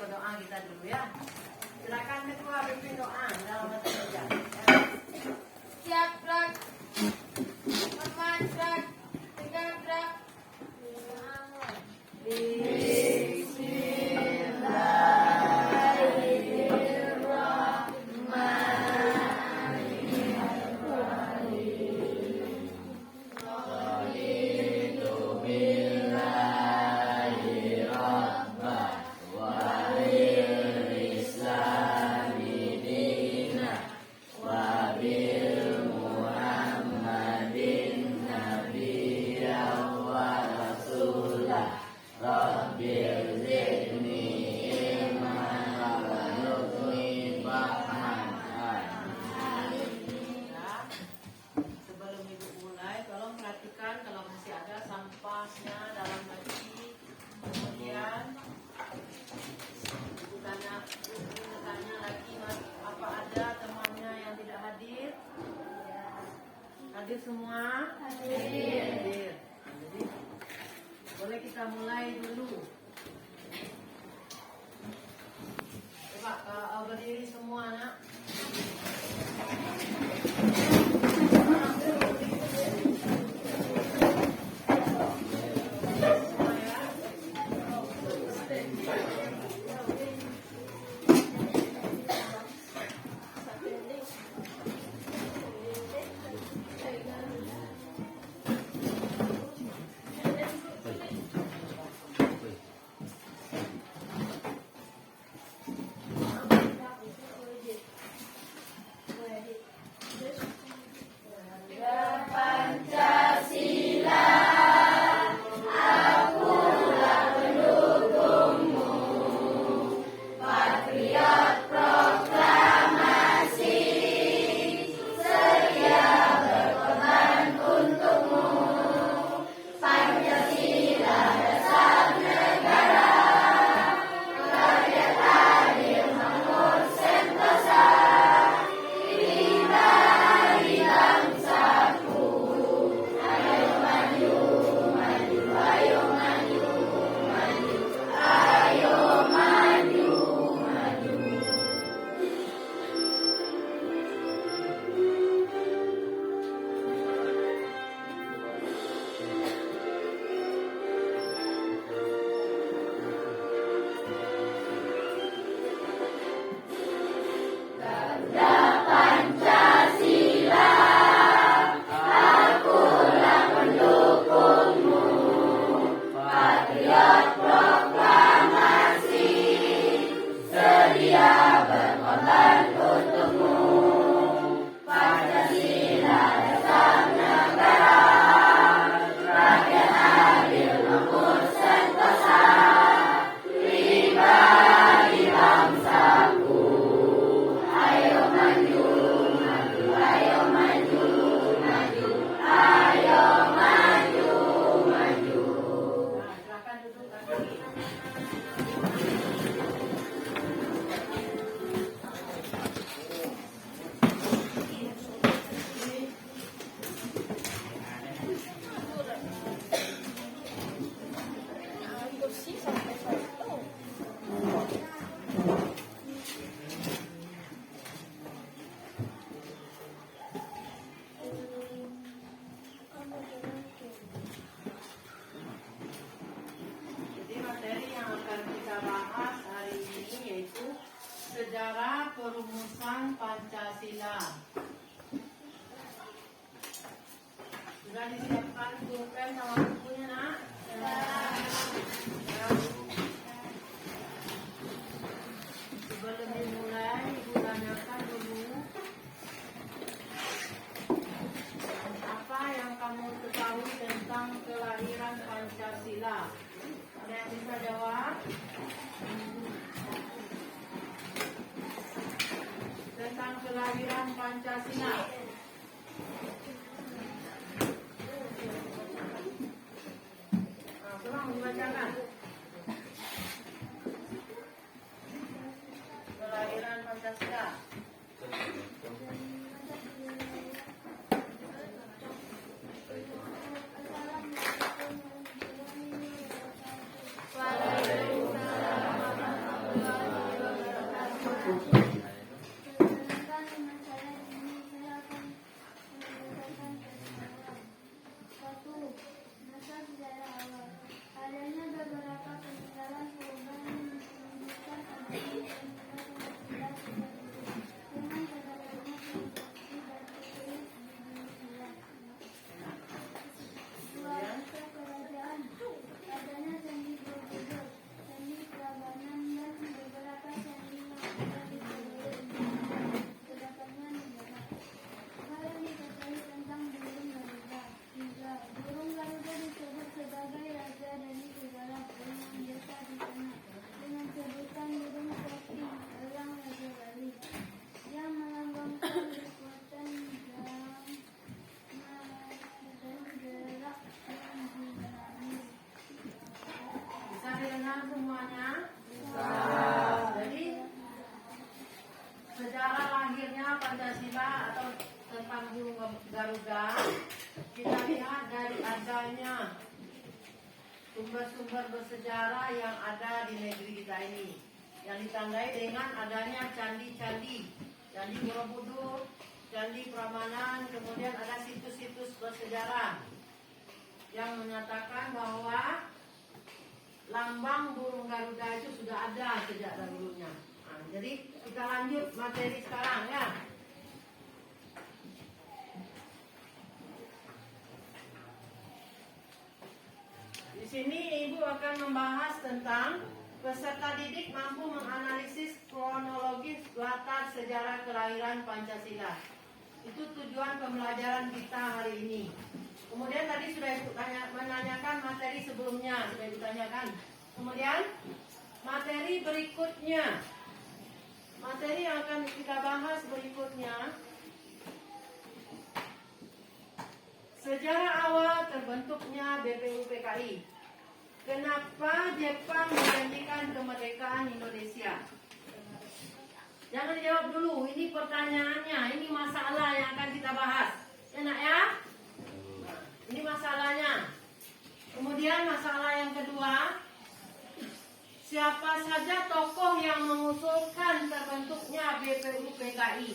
berdoa kita dulu ya. Silakan ketua pimpin doa dalam masa kerja. Siap gerak, aman gerak, tegak gerak. Sebelum ibu mulai, tolong perhatikan kalau masih ada sampahnya dalam laci. Kemudian ibu tanya lagi, apa ada temannya yang tidak hadir? Hadir semua? Hadir. Jadi boleh kita mulai dulu. Coba berdiri semua, nak. Sejarah perumusan Pancasila. Sudah disiapkan pulpen sama bukunya, nak? Sebelum dimulai, ibu tanyakan dulu apa yang kamu ketahui tentang kelahiran Pancasila. Ada yang bisa jawab? Tentang kelahiran Pancasila. Tolong dibacakan. Kelahiran Pancasila. Waalaikumsalam warahmatullahi kekuatan burung sapi dalam Raja Wali yang melambangkan kekuatan dalam dan gerak yang dinamis. Bisa didengar semuanya? Jadi sejarah lahirnya Pancasila atau tentang burung Garuda kita lihat dari adanya sumber-sumber bersejarah yang ada di negeri kita ini, yang ditandai dengan adanya candi-candi, Candi Borobudur, Candi Prambanan, kemudian ada situs-situs bersejarah yang menyatakan bahwa lambang burung Garuda itu sudah ada sejak dahulunya. Nah, jadi kita lanjut materi sekarang ya. Di sini Ibu akan membahas tentang peserta didik mampu menganalisis kronologis latar sejarah kelahiran Pancasila. Itu tujuan pembelajaran kita hari ini. Kemudian tadi sudah Ibu menanyakan materi sebelumnya, sudah Ibu tanyakan. Kemudian materi berikutnya, materi yang akan kita bahas berikutnya, sejarah awal terbentuknya BPUPKI. Kenapa Jepang menjanjikan kemerdekaan Indonesia? Jangan dijawab dulu, ini pertanyaannya, ini masalah yang akan kita bahas. Ya nak ya? Ini masalahnya. Kemudian masalah yang kedua, siapa saja tokoh yang mengusulkan terbentuknya BPUPKI?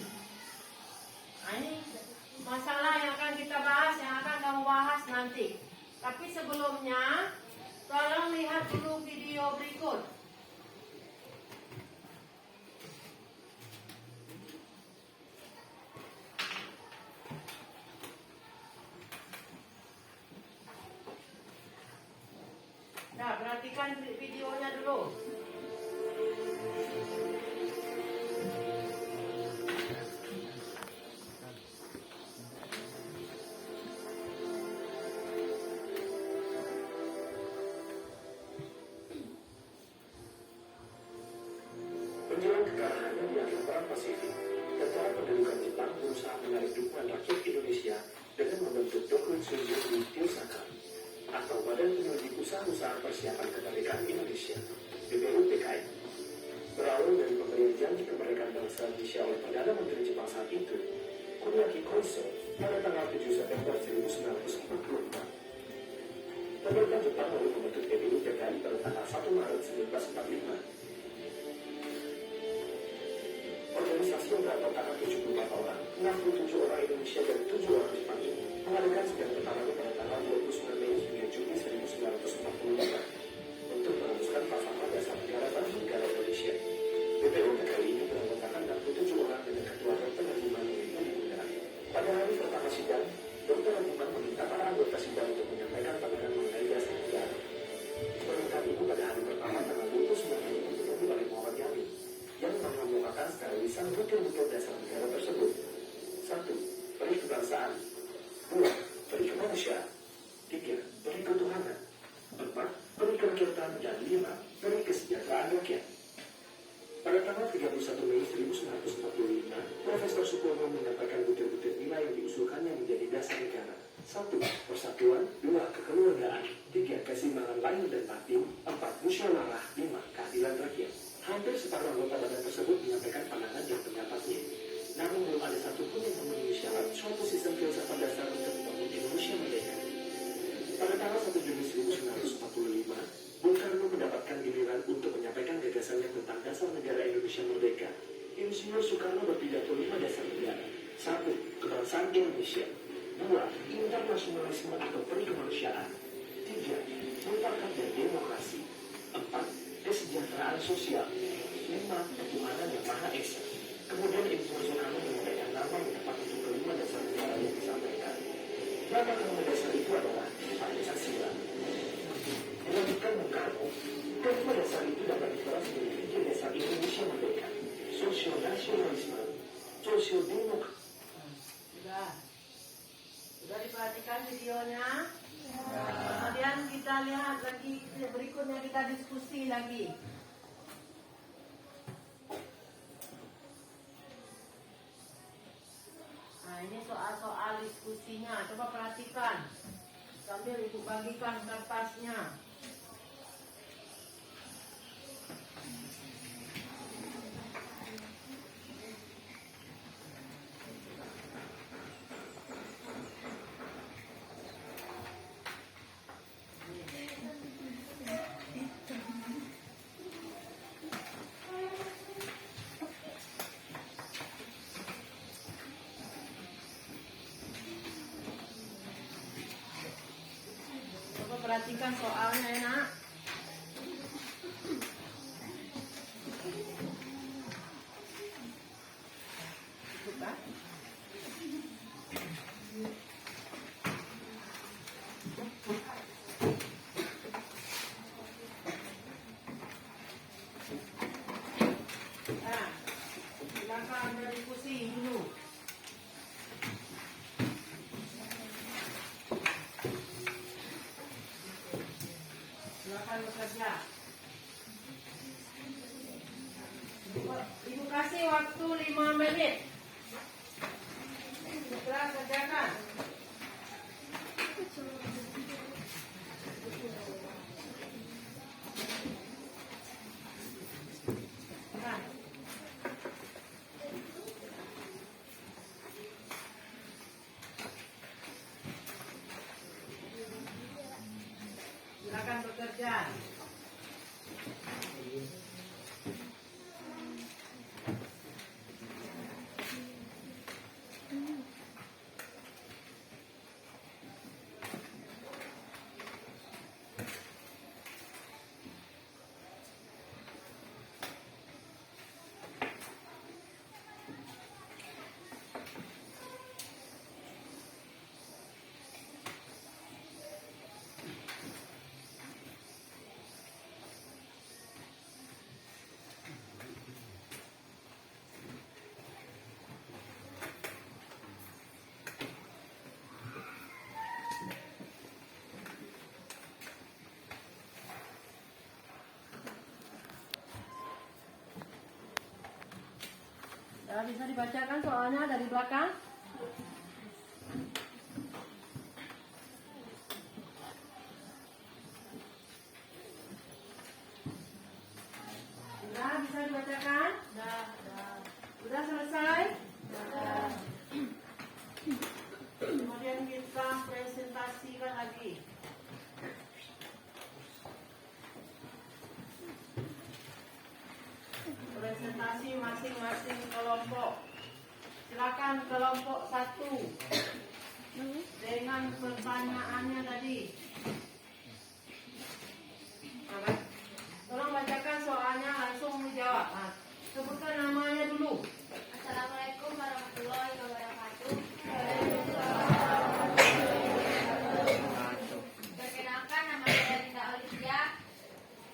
Nah, ini masalah yang akan kita bahas, yang akan kamu bahas nanti. Tapi sebelumnya, tolong lihat dulu video berikut. Nah, perhatikan videonya dulu. Menjelang kekalahannya di akhir Perang Pasifik, tentara pendudukan Jepang berusaha menarik dukungan rakyat Indonesia dengan membentuk Dokumen Shunjun Kyosaka atau Badan Penyelidik Usaha-Usaha Persiapan Kemerdekaan Indonesia (BPUPKI). Berawal dari pemberian janji kemerdekaan bangsa Indonesia oleh Perdana Menteri Jepang saat itu, Kuniaki Koiso, pada tanggal 7 September 1945. Pemerintah Jepang lalu membentuk BPUPKI pada tanggal 1 Maret 1945. Organisasi yang beranggotakan 74 orang, 67 orang Indonesia dan 7 orang Jepang ini mengadakan sidang pertamanya pada tanggal 29 Mei hingga Juni 1945 untuk merumuskan falsafah dasar negara bagi negara Indonesia. BPUPKI ini beranggotakan 67 orang dengan ketua Dr. Hajiman Mengikuti. Pada hari pertama sidang, Dr. Hajiman meminta para anggota sidang untuk menyampaikan pandangan mengenai dasar negara. Permintaan itu pada hari pertama tanggal 29 Mei dipenuhi oleh Muhammad Yamin yang mengemukakan secara lisan butir-butir dasar negara tersebut. 1. Peri kebangsaan. 2. Peri kemanusiaan. 3. Peri ketuhanan. 4. Peri kerakyatan. Dan 5. Peri kesejahteraan rakyat. Pada tanggal 31 Mei 1945, Profesor Supomo menyampaikan butir-butir nilai yang diusulkannya menjadi dasar negara. 1. Persatuan. 2. Kekeluargaan. 3. Keseimbangan lahir dan batin. 4. Musyawarah. 5. Keadilan rakyat. Hampir separuh anggota badan tersebut menyampaikan pandangan dan pendapatnya. Namun belum ada satupun yang memenuhi syarat suatu sistem filsafat dasar untuk membangun Indonesia merdeka. Pada tanggal 1 Juni 1945, Bung Karno mendapatkan giliran untuk menyampaikan gagasannya tentang dasar negara Indonesia merdeka. Insinyur Soekarno berpidato 5 dasar negara. 1. Kebangsaan Indonesia. 2. Internasionalisme atau peri kemanusiaan. 3. Mufakat dan demokrasi. 4. Kesejahteraan sosial. 5. Ketuhanan yang Maha Esa. Kemudian Insinyur Soekarno menyampaikan nama yang tepat untuk kelima dasar negara yang disampaikan. Nama kelima dasar itu adalah Pancasila. Dilanjutkan Bung Karno, kelima dasar itu dapat dibalas menjadi 3 dasar Indonesia merdeka: sosial nasionalisme, sosial demokrasi. Sudah diperhatikan videonya? Kemudian kita lihat lagi berikutnya, kita diskusi lagi. Fadil ibu bagikan kertasnya. Coba perhatikan soalnya ya nak. Cukup kan? Nah, silakan dari pusing dulu. Silakan bekerja. Ibu kasih waktu 5 menit. Segera kerjakan. Nah. Silakan bekerja. Bisa dibacakan soalnya dari belakang. Sudah bisa dibacakan? Sudah selesai? Kemudian kita presentasikan lagi. Presentasi masing-masing kelompok. Silakan kelompok 1 dengan pertanyaannya tadi. Tolong bacakan soalnya langsung menjawab. Nah, sebutkan namanya dulu. Assalamualaikum warahmatullahi wabarakatuh. Perkenalkan, nama saya Linda Olivia,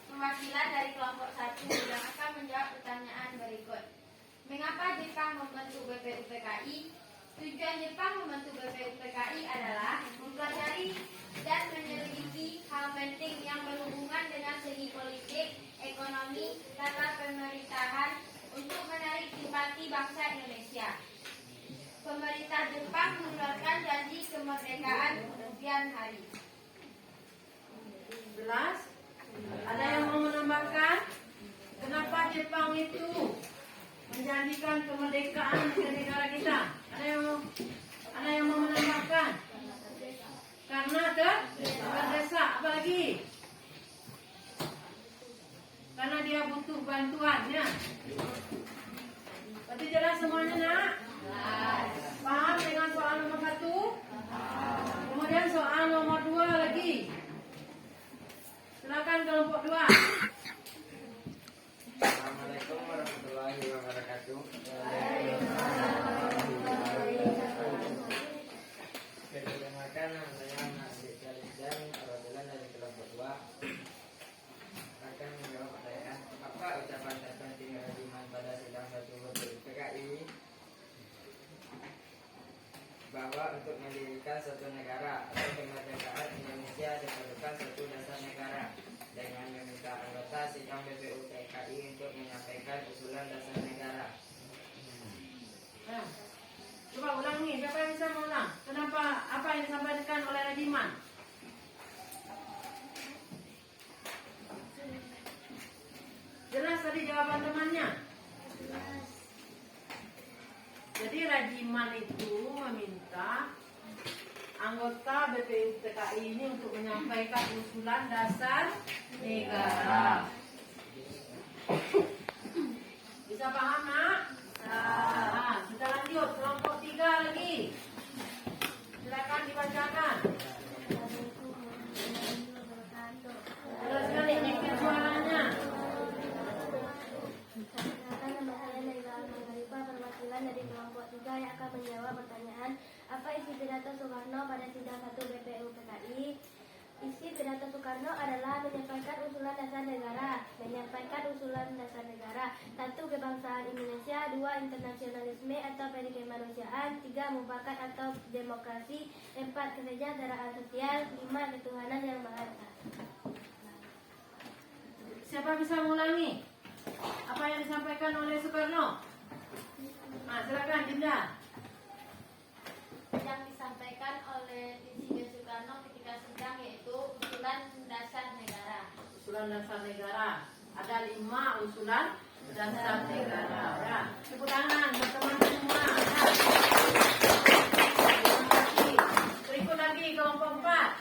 perwakilan dari kelompok 1 yang akan menjawab pertanyaan berikut. Mengapa Jepang membentuk BPUPKI? Tujuan Jepang membentuk BPUPKI adalah mempelajari dan menyelidiki hal penting yang berhubungan dengan segi politik, ekonomi, tata pemerintahan untuk menarik simpati bangsa Indonesia. Pemerintah Jepang mengeluarkan janji kemerdekaan kemudian hari. Jelas? Ada yang mau menambahkan? Kenapa Jepang itu menjanjikan kemerdekaan ke negara kita? Ada yang mau menambahkan? Karena terdesak. Apa lagi? Karena dia butuh bantuannya. Berarti jelas semuanya nak? Paham dengan soal nomor 1? Kemudian soal nomor 2 lagi. Silakan kelompok 2. Assalamualaikum warahmatullahi wabarakatuh. Perkenalkan, nama saya Nasir Jalidan, perwakilan dari kelompok 2 akan menjawab pertanyaan apa ucapan terpenting Radiman pada sidang 1 BPUPKI bahwa untuk mendirikan suatu negara atau kemerdekaan Indonesia diperlukan suatu dasar negara, dengan meminta anggota sidang BPUPKI untuk menyampaikan usulan dasar negara. Nah, coba ulangi. Siapa yang bisa mengulang? Kenapa? Apa yang disampaikan oleh Radiman? tadi jawaban temannya? Jadi Rajiman itu meminta anggota BPUPKI ini untuk menyampaikan usulan dasar negara. Bisa paham, Nak? Nah, kita lanjut kelompok 3 lagi. Silakan dibacakan. Jelas sekali dikit suaranya. Perkenalkan, nama saya Naila Al-Magharifah, perwakilan dari kelompok 3 yang akan menjawab pertanyaan apa isi pidato Soekarno pada sidang 1 BPUPKI. Isi pidato Soekarno adalah menyampaikan usulan dasar negara, 1. Kebangsaan Indonesia, 2. Internasionalisme atau perikemanusiaan, 3. Mufakat atau demokrasi, 4. Kesejahteraan sosial, 5. Ketuhanan yang Maha Esa. Siapa bisa mengulangi apa yang disampaikan oleh Soekarno? Nah, silakan Dinda. Yang disampaikan oleh Insinyur Soekarno ketika sidang yaitu usulan dasar negara. Usulan dasar negara. Ada 5 usulan dasar negara. Ya, tepuk tangan buat teman semua. Ya. Terima kasih. Berikut lagi kelompok 4.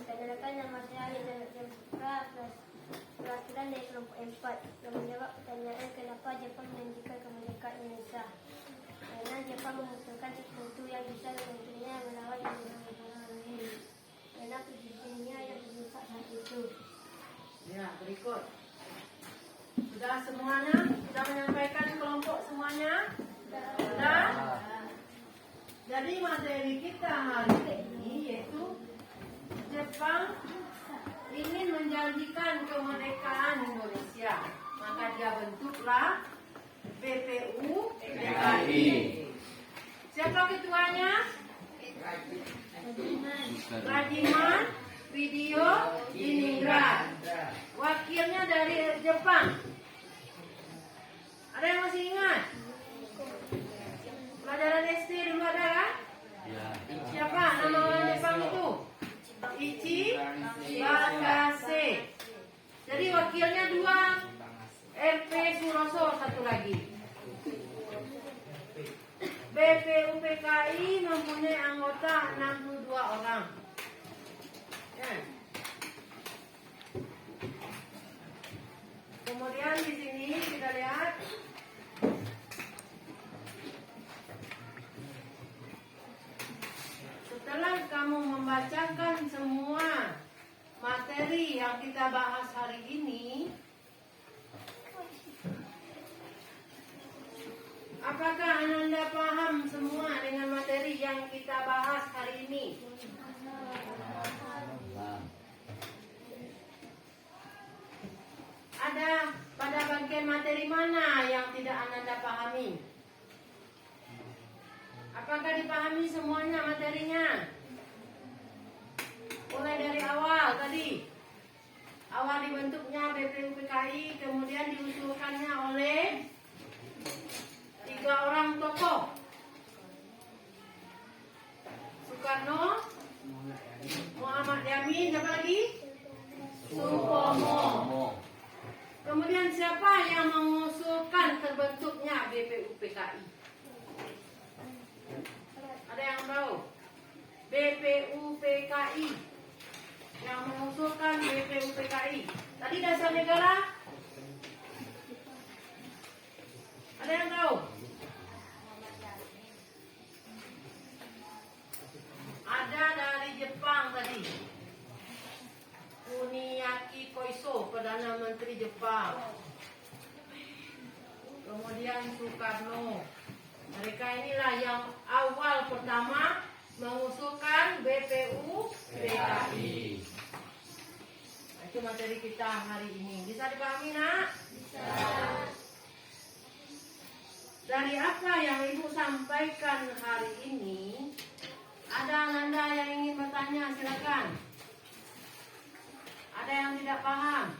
Perkenalkan, nama saya Lina Jempra, perwakilan dari kelompok 4 yang menjawab pertanyaan kenapa Jepang menjanjikan kemerdekaan Indonesia. Karena Jepang membutuhkan sekutu yang bisa membantunya melawan negara-negara lain. Karena presidennya yang merusak saat itu. Ya, berikut. Sudah semuanya? Sudah menyampaikan kelompok semuanya? Sudah? Jadi materi kita hari ini yaitu Jepang ingin menjanjikan kemerdekaan Indonesia. Maka dia bentuklah BPUPKI. Siapa ketuanya? Rajiman Video Diningrat. Wakilnya dari Jepang. Ada yang masih ingat? Pelajaran SD dulu ada kan? Siapa nama orang Jepang itu? Ichi Bakase. Jadi wakilnya 2, RP Suroso 1 lagi. BPUPKI mempunyai anggota 62 orang. Ya. Kemudian di sini kita lihat setelah kamu membacakan semua materi yang kita bahas hari ini, apakah Anda paham semua dengan materi yang kita bahas hari ini? Ada pada bagian materi mana yang tidak Anda pahami? Apakah dipahami semuanya materinya? Mulai dari awal tadi. Awal dibentuknya BPUPKI, kemudian diusulkannya oleh 3 orang tokoh. Soekarno, Muhammad Yamin, siapa lagi? Supomo. Kemudian siapa yang mengusulkan terbentuknya BPUPKI? Ada yang tahu? BPUPKI yang mengusulkan BPUPKI. Tadi dasar negara? Ada yang tahu? Ada dari Jepang tadi. Kuniaki Koiso, Perdana Menteri Jepang. Kemudian Soekarno. Mereka inilah yang awal pertama mengusulkan BPUPKI. Itu materi kita hari ini. Bisa dipahami, Nak? Bisa. Dari apa yang Ibu sampaikan hari ini, ada Anda yang ingin bertanya, silakan. Ada yang tidak paham?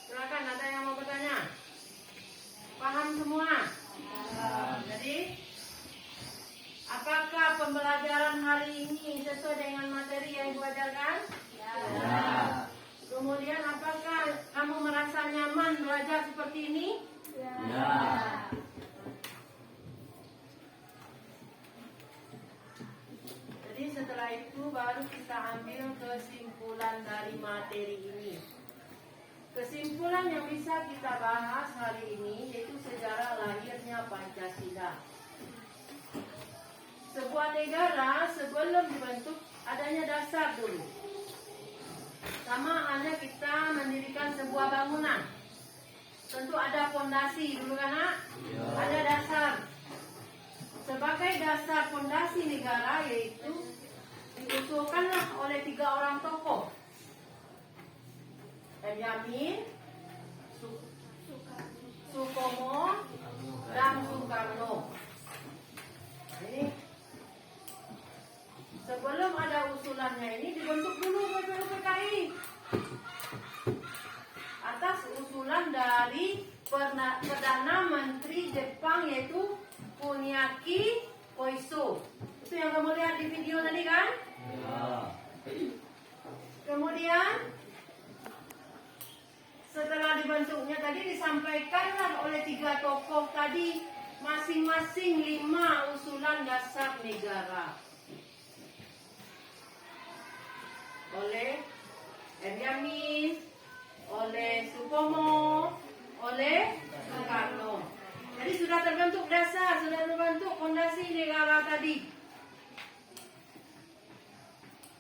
Silakan, ada yang mau bertanya? Paham semua? hari ini sesuai dengan materi yang Ibu ajarkan? Ya. Kemudian apakah kamu merasa nyaman belajar seperti ini? Ya. Jadi setelah itu baru kita ambil kesimpulan dari materi ini. Kesimpulan yang bisa kita bahas hari ini yaitu sejarah lahirnya Pancasila. Sebuah negara sebelum dibentuk adanya dasar dulu. Sama halnya kita mendirikan sebuah bangunan. Tentu ada fondasi dulu kan, Nak? Ada dasar. Sebagai dasar fondasi negara yaitu diusulkanlah oleh 3 orang tokoh. Benjamin, Sukomo, dan Soekarno. Ini sebelum ada usulannya ini dibentuk dulu BPUPKI atas usulan dari Perdana Menteri Jepang yaitu Kuniaki Koiso. Itu yang kamu lihat di video tadi kan? Kemudian setelah dibentuknya tadi disampaikanlah oleh 3 tokoh tadi masing-masing 5 usulan dasar negara. Oleh Benjamin, oleh Sukomo, oleh Soekarno. Jadi sudah terbentuk dasar, sudah terbentuk fondasi negara tadi.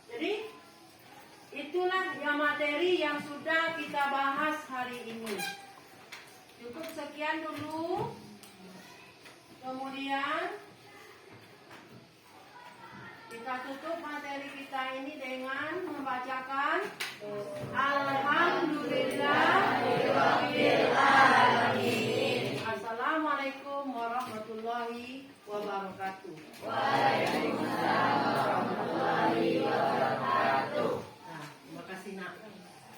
Jadi itulah yang materi yang sudah kita bahas hari ini. Cukup sekian dulu. Kemudian kita tutup materi kita ini dengan membacakan Alhamdulillahirabbil alamin. Assalamualaikum warahmatullahi wabarakatuh. Waalaikumsalam.